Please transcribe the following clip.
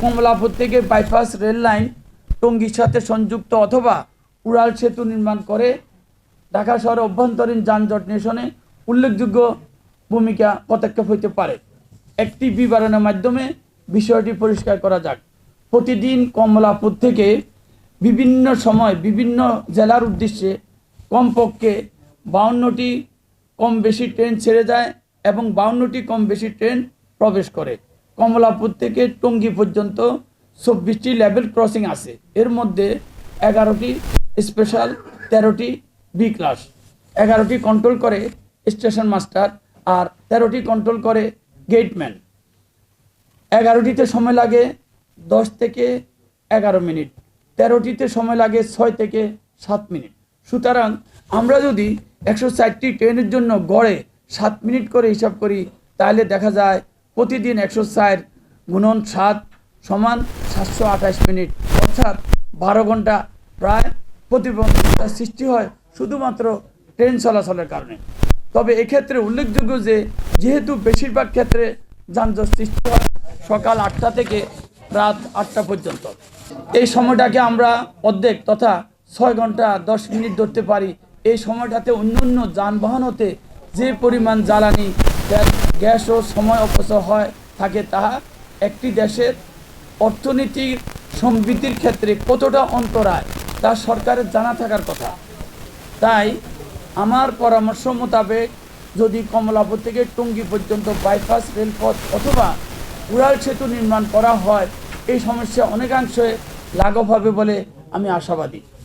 কমলাপুর থেকে bypass rail line টঙ্গীর সাথে সংযুক্ত অথবা উড়াল সেতু নির্মাণ করে ঢাকা শহরের অভ্যন্তরীণ যানজট নিরসনে উল্লেখযোগ্য ভূমিকা পদক্ষেপ হইতে পারে। একটি বিবরণের মাধ্যমে বিষয়টি পরিষ্কার করা যাক। প্রতিদিন কমলাপুর থেকে বিভিন্ন সময় বিভিন্ন জেলার উদ্দেশ্যে কমপক্ষে 52টি কম বেশি ট্রেন ছেড়ে যায় এবং 52টি কম বেশি ট্রেন প্রবেশ করে। কমলাপুর থেকে টঙ্গী পর্যন্ত 24টি লেভেল ক্রসিং আছে। এর মধ্যে 11টি স্পেশাল, 13টি বি ক্লাস। 11টি কন্ট্রোল করে স্টেশন মাস্টার আর 13টি কন্ট্রোল করে গেটম্যান। 11টিতে সময় লাগে 10 থেকে 11 মিনিট, 13টিতে সময় লাগে 6 থেকে 7 মিনিট। সুতরাং আমরা যদি 160টি ট্রেনের জন্য গড়ে 7 মিনিট করে হিসাব করি, তাহলে দেখা যায় প্রতিদিন 160 গুণন 7 সমান 728 মিনিট, অর্থাৎ 12 ঘন্টা প্রায় প্রতিবন্ধকতার সৃষ্টি হয় শুধুমাত্র ট্রেন চলাচলের কারণে। তবে এক্ষেত্রে উল্লেখযোগ্য যে যেহেতু বেশিরভাগ ক্ষেত্রে যানজট সৃষ্টি হয় সকাল 8টা থেকে রাত 8টা পর্যন্ত, এই সময়টাকে আমরা অর্ধেক তথা 6 ঘন্টা 10 মিনিট ধরতে পারি। এই সময়টাতে অন্য যানবাহন হতে যে পরিমাণ জ্বালানি, গ্যাস ও সময় অপচয় হয় থাকে, তাহা একটি দেশের অর্থনীতির সমৃদ্ধির ক্ষেত্রে কতটা অন্তরায় তা সরকারের জানা থাকার কথা। তাই আমার পরামর্শ মোতাবেক যদি কমলাপুর থেকে টঙ্গী পর্যন্ত বাইপাস রেলপথ অথবা উড়াল সেতু নির্মাণ করা হয়, এই সমস্যা অনেকাংশে লাঘব হবে বলে আমি আশাবাদী।